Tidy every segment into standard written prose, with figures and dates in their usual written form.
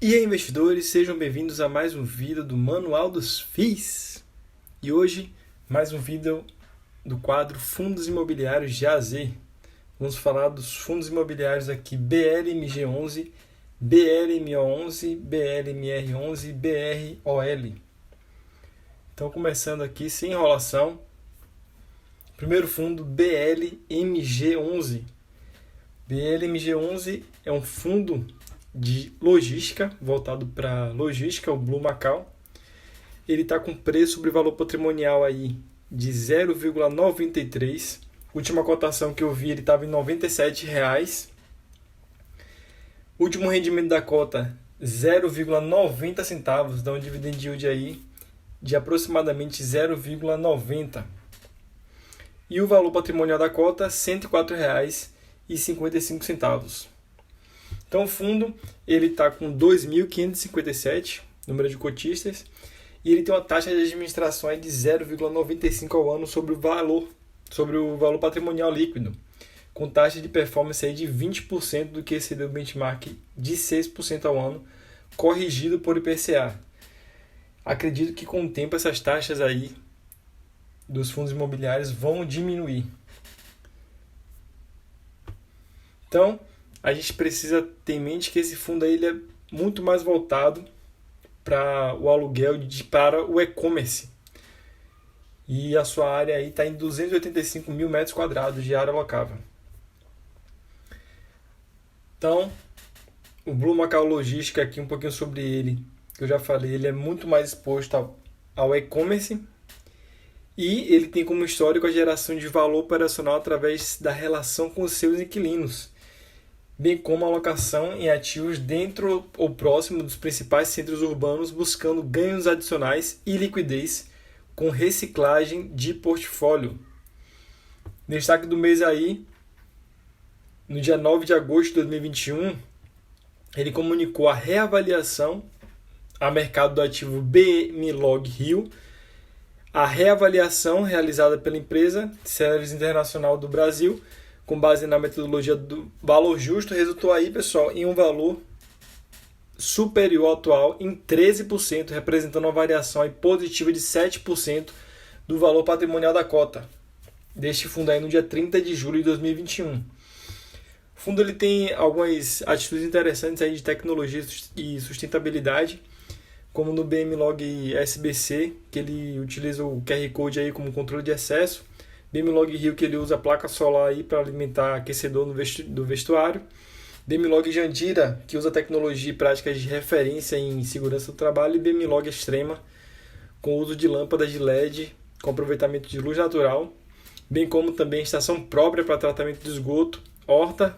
E aí, investidores, sejam bem-vindos a mais um vídeo do Manual dos FIIs. E hoje, mais um vídeo do quadro Fundos Imobiliários de A a Z. Vamos falar dos fundos imobiliários aqui BLMG11, BLMO11, BLMR11 e BROL. Então, começando aqui, sem enrolação. Primeiro fundo, BLMG11. BLMG11 é um fundo de logística, voltado para logística, o Blue Macau. Ele está com preço sobre valor patrimonial aí de 0,93. Última cotação que eu vi, ele estava em R$ 97,00. Último rendimento da cota, 0,90 centavos, dá um dividend yield aí de aproximadamente 0,90. E o valor patrimonial da cota, R$ 104,55. Então o fundo ele está com 2.557 número de cotistas e ele tem uma taxa de administração aí de 0,95 ao ano sobre o valor patrimonial líquido, com taxa de performance aí de 20% do que excedeu o benchmark de 6% ao ano, corrigido por IPCA. Acredito que com o tempo essas taxas aí dos fundos imobiliários vão diminuir. Então, a gente precisa ter em mente que esse fundo aí ele é muito mais voltado para o aluguel para o e-commerce. E a sua área aí está em 285 mil metros quadrados de área locável. Então, o Blue Macau Logística, aqui um pouquinho sobre ele, que eu já falei, ele é muito mais exposto ao e-commerce e ele tem como histórico a geração de valor operacional através da relação com os seus inquilinos, bem como a alocação em ativos dentro ou próximo dos principais centros urbanos, buscando ganhos adicionais e liquidez com reciclagem de portfólio. Destaque do mês aí, no dia 9 de agosto de 2021, ele comunicou a reavaliação a mercado do ativo BMLog Rio, a reavaliação realizada pela empresa Service Internacional do Brasil, com base na metodologia do valor justo, resultou aí, pessoal, em um valor superior ao atual em 13%, representando uma variação aí positiva de 7% do valor patrimonial da cota deste fundo aí no dia 30 de julho de 2021. O fundo ele tem algumas atitudes interessantes aí de tecnologia e sustentabilidade, como no BMLog SBC, que ele utiliza o QR Code aí como controle de acesso, BMLog Rio, que ele usa a placa solar aí para alimentar aquecedor do vestuário, BMLog Jandira, que usa tecnologia e práticas de referência em segurança do trabalho, e BMLog Extrema, com uso de lâmpadas de LED com aproveitamento de luz natural, bem como também estação própria para tratamento de esgoto, horta,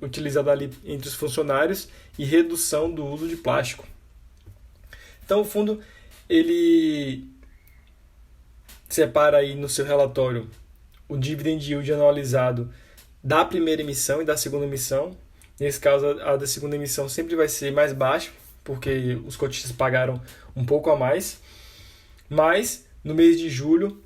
utilizada ali entre os funcionários, e redução do uso de plástico. Então o fundo ele separa aí no seu relatório o dividend yield anualizado da primeira emissão e da segunda emissão. Nesse caso, a da segunda emissão sempre vai ser mais baixa, porque os cotistas pagaram um pouco a mais. Mas, no mês de julho,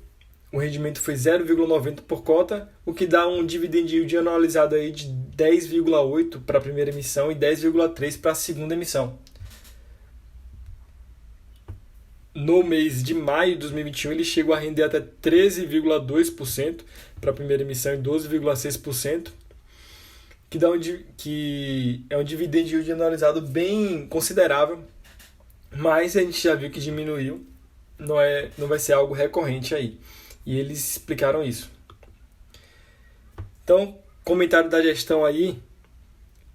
o rendimento foi 0,90 por cota, o que dá um dividend yield anualizado aí de 10,8 para a primeira emissão e 10,3 para a segunda emissão. No mês de maio de 2021, ele chegou a render até 13,2% para a primeira emissão e 12,6%, que é um dividend yield anualizado bem considerável, mas a gente já viu que diminuiu, não vai ser algo recorrente aí. E eles explicaram isso. Então, comentário da gestão aí,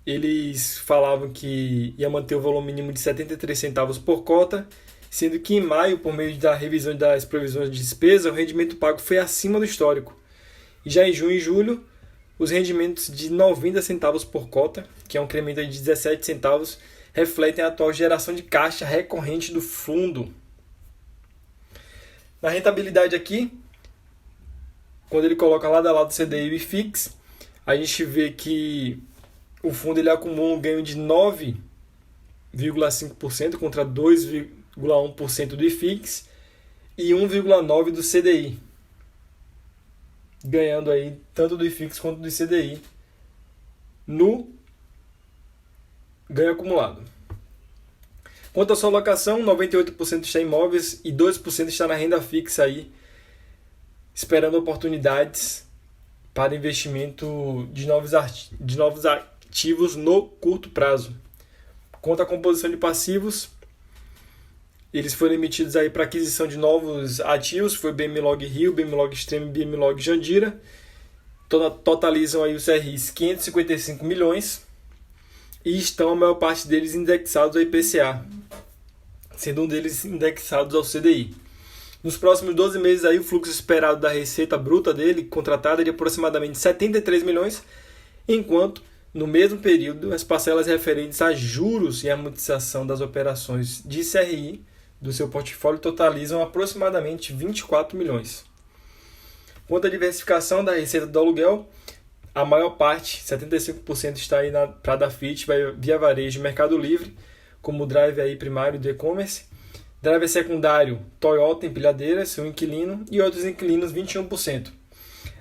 eles falavam que ia manter o valor mínimo de 73 centavos por cota, sendo que em maio, por meio da revisão das provisões de despesa, o rendimento pago foi acima do histórico. E já em junho e julho, os rendimentos de 90 centavos por cota, que é um incremento de 17 centavos, refletem a atual geração de caixa recorrente do fundo. Na rentabilidade aqui, quando ele coloca lado a lado CDI e IFIX, a gente vê que o fundo ele acumula um ganho de 9,5% contra 2,1% do IFIX e 1,9% do CDI, ganhando aí tanto do IFIX quanto do CDI no ganho acumulado. Quanto à sua alocação, 98% está em imóveis e 2% está na renda fixa aí, esperando oportunidades para investimento de novos ativos no curto prazo. Quanto à composição de passivos, eles foram emitidos aí para aquisição de novos ativos, foi BMlog Rio, BMlog Extreme e BMlog Jandira. Totalizam aí os CRIs 555 milhões e estão a maior parte deles indexados ao IPCA, sendo um deles indexados ao CDI. Nos próximos 12 meses aí, o fluxo esperado da receita bruta dele, contratada, é de aproximadamente 73 milhões, enquanto no mesmo período as parcelas referentes a juros e amortização das operações de CRI do seu portfólio totalizam aproximadamente 24 milhões. Quanto à diversificação da receita do aluguel, a maior parte, 75%, está aí para a Dafit, via varejo e Mercado Livre, como drive aí primário do e-commerce. Driver secundário, Toyota, empilhadeiras, seu inquilino, e outros inquilinos, 21%.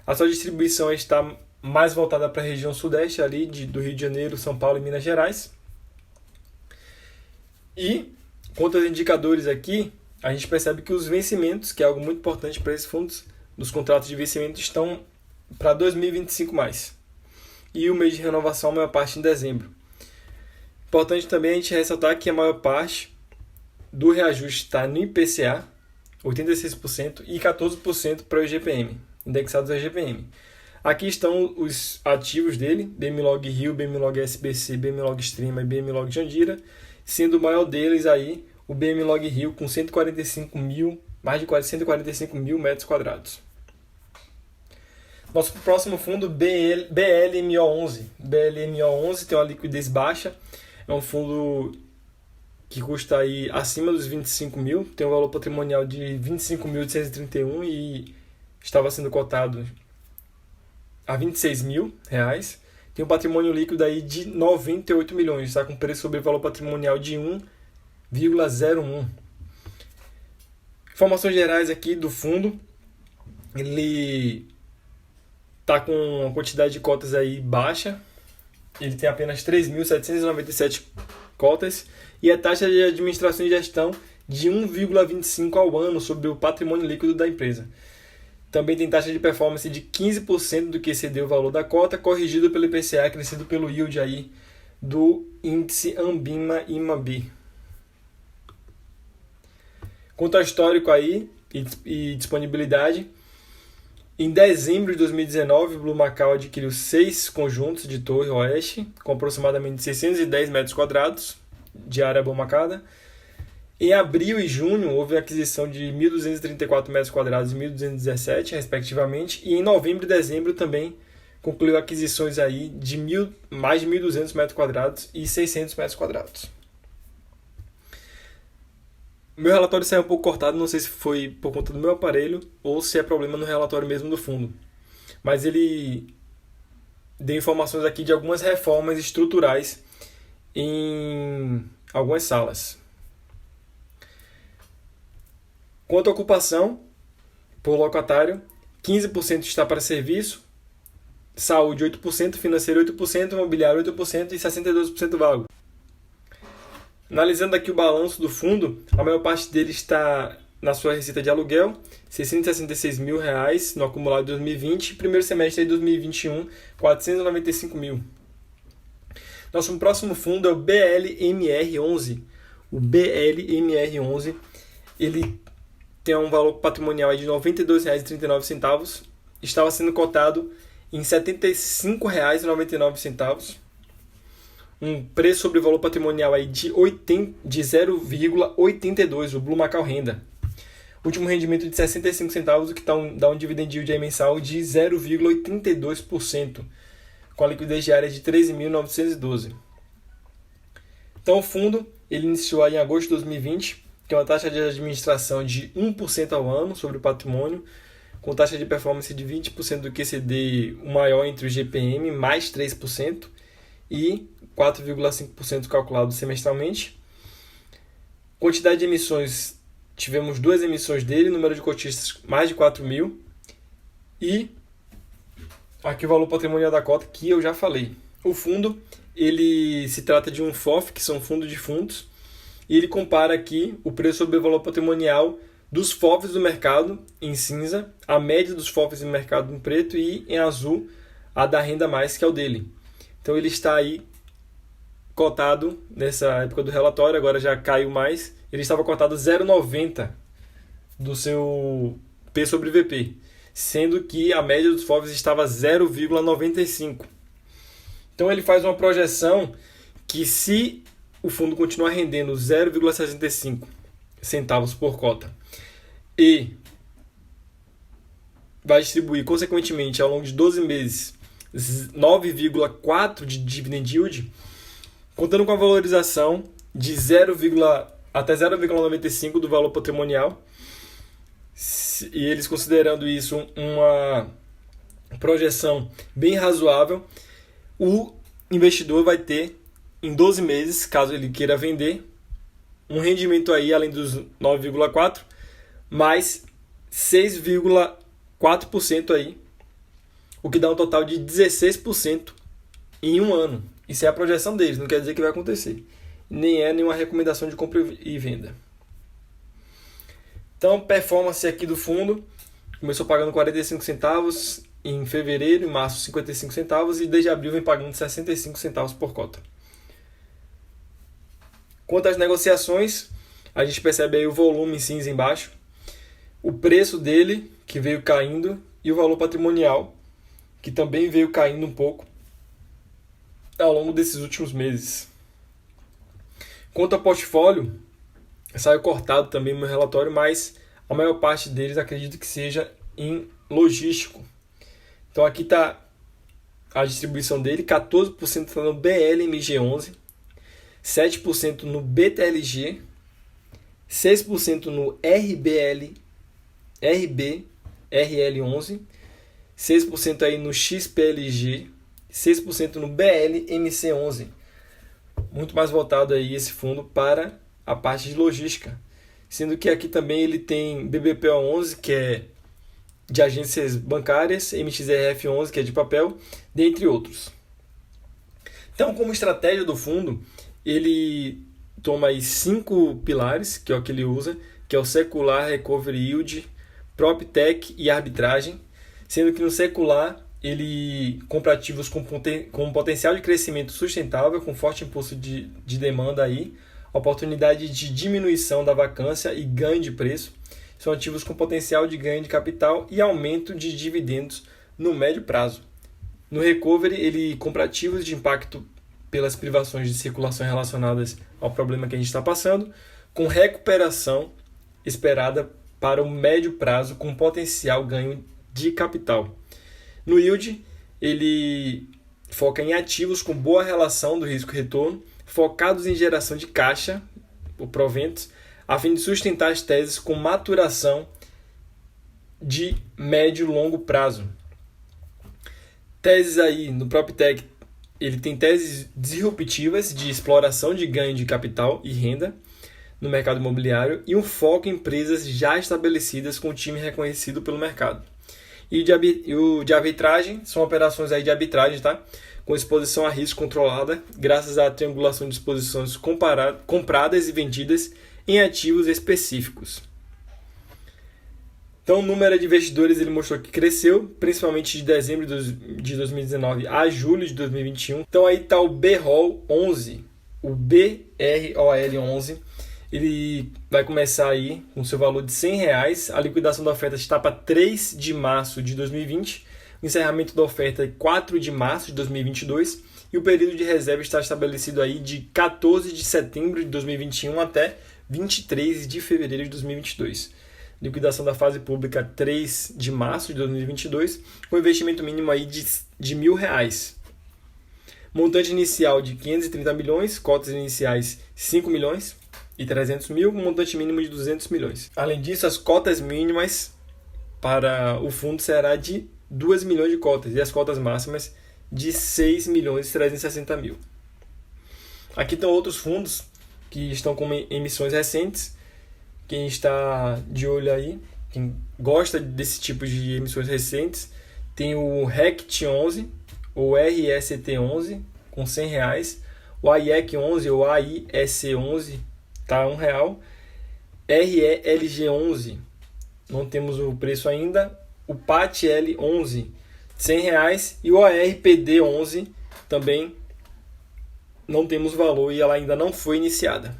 A sua distribuição está mais voltada para a região sudeste, ali do Rio de Janeiro, São Paulo e Minas Gerais. E, quanto aos indicadores aqui, a gente percebe que os vencimentos, que é algo muito importante para esses fundos, dos contratos de vencimento estão para 2025 mais. E o mês de renovação, a maior parte em dezembro. Importante também a gente ressaltar que a maior parte do reajuste está no IPCA, 86%, e 14% para o IGPM, indexados ao IGPM. Aqui estão os ativos dele, BMlog Rio, BMlog SBC, BMlog Extrema e BMlog Jandira, sendo o maior deles aí o BMlog Rio com mais de 145 mil metros quadrados. Nosso próximo fundo, BLMO11. BLMO11 tem uma liquidez baixa, é um fundo que custa aí acima dos 25 mil, tem um valor patrimonial de 25.831 e estava sendo cotado a 26 mil reais. Tem um patrimônio líquido aí de 98 milhões, está com preço sobre valor patrimonial de 1,01. Informações gerais aqui do fundo, ele está com uma quantidade de cotas aí baixa, ele tem apenas 3.797 cotas e a taxa de administração e gestão de 1,25 ao ano sobre o patrimônio líquido da empresa. Também tem taxa de performance de 15% do que excedeu o valor da cota, corrigido pelo IPCA, crescido pelo yield aí do índice Ambima-IMAB. Quanto ao histórico aí e disponibilidade, em dezembro de 2019, o Blue Macau adquiriu 6 conjuntos de Torre Oeste, com aproximadamente 610 metros quadrados de área bomacada. Em abril e junho, houve a aquisição de 1.234 metros quadrados e 1.217, respectivamente. E em novembro e dezembro também concluiu aquisições aí de mais de 1.200 metros quadrados e 600 metros quadrados. Meu relatório saiu um pouco cortado, não sei se foi por conta do meu aparelho ou se é problema no relatório mesmo do fundo. Mas ele deu informações aqui de algumas reformas estruturais em algumas salas. Quanto à ocupação por locatário, 15% está para serviço, saúde 8%, financeiro 8%, imobiliário 8% e 62% vago. Analisando aqui o balanço do fundo, a maior parte dele está na sua receita de aluguel, R$ 666 mil reais no acumulado de 2020, primeiro semestre de 2021, 495 mil. Nosso próximo fundo é o BLMR11. O BLMR11, ele tem um valor patrimonial de R$ 92,39, estava sendo cotado em R$ 75,99, um preço sobre valor patrimonial aí de 0,82, o Blue Macau Renda. Último rendimento de 65 centavos, o que dá um dividend yield mensal de 0,82%, com a liquidez diária de 13.912. Então o fundo ele iniciou aí em agosto de 2020, tem uma taxa de administração de 1% ao ano sobre o patrimônio, com taxa de performance de 20% do QCD, o maior entre o GPM, mais 3%, e 4,5% calculado semestralmente. Quantidade de emissões, tivemos 2 emissões dele, número de cotistas mais de 4 mil, e aqui o valor patrimonial da cota que eu já falei. O fundo, ele se trata de um FOF, que são fundos de fundos, E ele compara aqui o preço sobre o valor patrimonial dos FOFs do mercado em cinza, a média dos FOFs do mercado em preto e em azul a da Renda Mais, que é o dele. Então ele está aí cotado nessa época do relatório, agora já caiu mais, ele estava cotado 0,90 do seu P sobre VP, sendo que a média dos FOFs estava 0,95. Então ele faz uma projeção que, se o fundo continuar rendendo 0,65 centavos por cota e vai distribuir consequentemente ao longo de 12 meses 9,4 de dividend yield, contando com a valorização de até 0,95 do valor patrimonial, e eles considerando isso uma projeção bem razoável, o investidor vai ter, em 12 meses, caso ele queira vender, um rendimento aí, além dos 9,4, mais 6,4% aí, o que dá um total de 16% em um ano. Isso é a projeção deles, não quer dizer que vai acontecer. Nem é nenhuma recomendação de compra e venda. Então, performance aqui do fundo, começou pagando 45 centavos em fevereiro, em março 55 centavos e desde abril vem pagando 65 centavos por cota. Quanto às negociações, a gente percebe aí o volume em cinza embaixo, o preço dele, que veio caindo, e o valor patrimonial, que também veio caindo um pouco ao longo desses últimos meses. Quanto ao portfólio, saiu cortado também no meu relatório, mas a maior parte deles acredito que seja em logístico. Então aqui está a distribuição dele, 14% está no BLMG11, 7% no BTLG, 6% no RBRL11, 6% aí no XPLG, 6% no BLMC11. Muito mais voltado aí esse fundo para a parte de logística. Sendo que aqui também ele tem BBPO11, que é de agências bancárias, MXRF11, que é de papel, dentre outros. Então, como estratégia do fundo, ele toma aí 5 pilares, que é o que ele usa, que é o secular, recovery yield, PropTech e arbitragem, sendo que no secular ele compra ativos com potencial de crescimento sustentável, com forte impulso de demanda aí, oportunidade de diminuição da vacância e ganho de preço. São ativos com potencial de ganho de capital e aumento de dividendos no médio prazo. No recovery, ele compra ativos de impacto pelas privações de circulação relacionadas ao problema que a gente está passando, com recuperação esperada para o médio prazo, com potencial ganho de capital. No yield, ele foca em ativos com boa relação do risco-retorno, focados em geração de caixa, ou proventos, a fim de sustentar as teses com maturação de médio e longo prazo. Teses aí no PropTech, ele tem teses disruptivas de exploração de ganho de capital e renda no mercado imobiliário e um foco em empresas já estabelecidas com um time reconhecido pelo mercado. E o de arbitragem são operações aí de arbitragem, tá? Com exposição a risco controlada, graças à triangulação de exposições compradas e vendidas em ativos específicos. Então, o número de investidores ele mostrou que cresceu, principalmente de dezembro de 2019 a julho de 2021. Então, aí está o BROL 11, o BROL11. Ele vai começar aí com seu valor de R$100. A liquidação da oferta está para 3 de março de 2020. O encerramento da oferta é 4 de março de 2022. E o período de reserva está estabelecido aí de 14 de setembro de 2021 até 23 de fevereiro de 2022. Liquidação da fase pública 3 de março de 2022, com investimento mínimo aí de R$1.000. Montante inicial de 530 milhões, cotas iniciais 5 milhões e 300 mil, com montante mínimo de 200 milhões. Além disso, as cotas mínimas para o fundo será de 2 milhões de cotas e as cotas máximas de 6 milhões e 360 mil. Aqui estão outros fundos que estão com emissões recentes. Quem está de olho aí, quem gosta desse tipo de emissões recentes, tem o RECT11, ou RST11, com R$100, o AIEC11 ou AISC11, tá R$ 1. RELG11, não temos o preço ainda. O PATL11, R$ 100. E o ARPD11 também não temos valor e ela ainda não foi iniciada.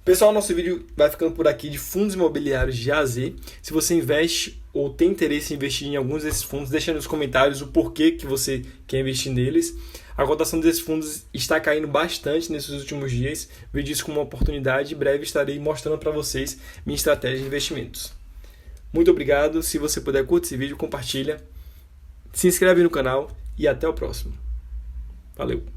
Pessoal, nosso vídeo vai ficando por aqui de fundos imobiliários de A a Z. Se você investe ou tem interesse em investir em alguns desses fundos, deixa nos comentários o porquê que você quer investir neles. A cotação desses fundos está caindo bastante nesses últimos dias. Vejo isso como uma oportunidade. Em breve estarei mostrando para vocês minha estratégia de investimentos. Muito obrigado. Se você puder, curte esse vídeo, compartilha, se inscreve no canal e até o próximo. Valeu!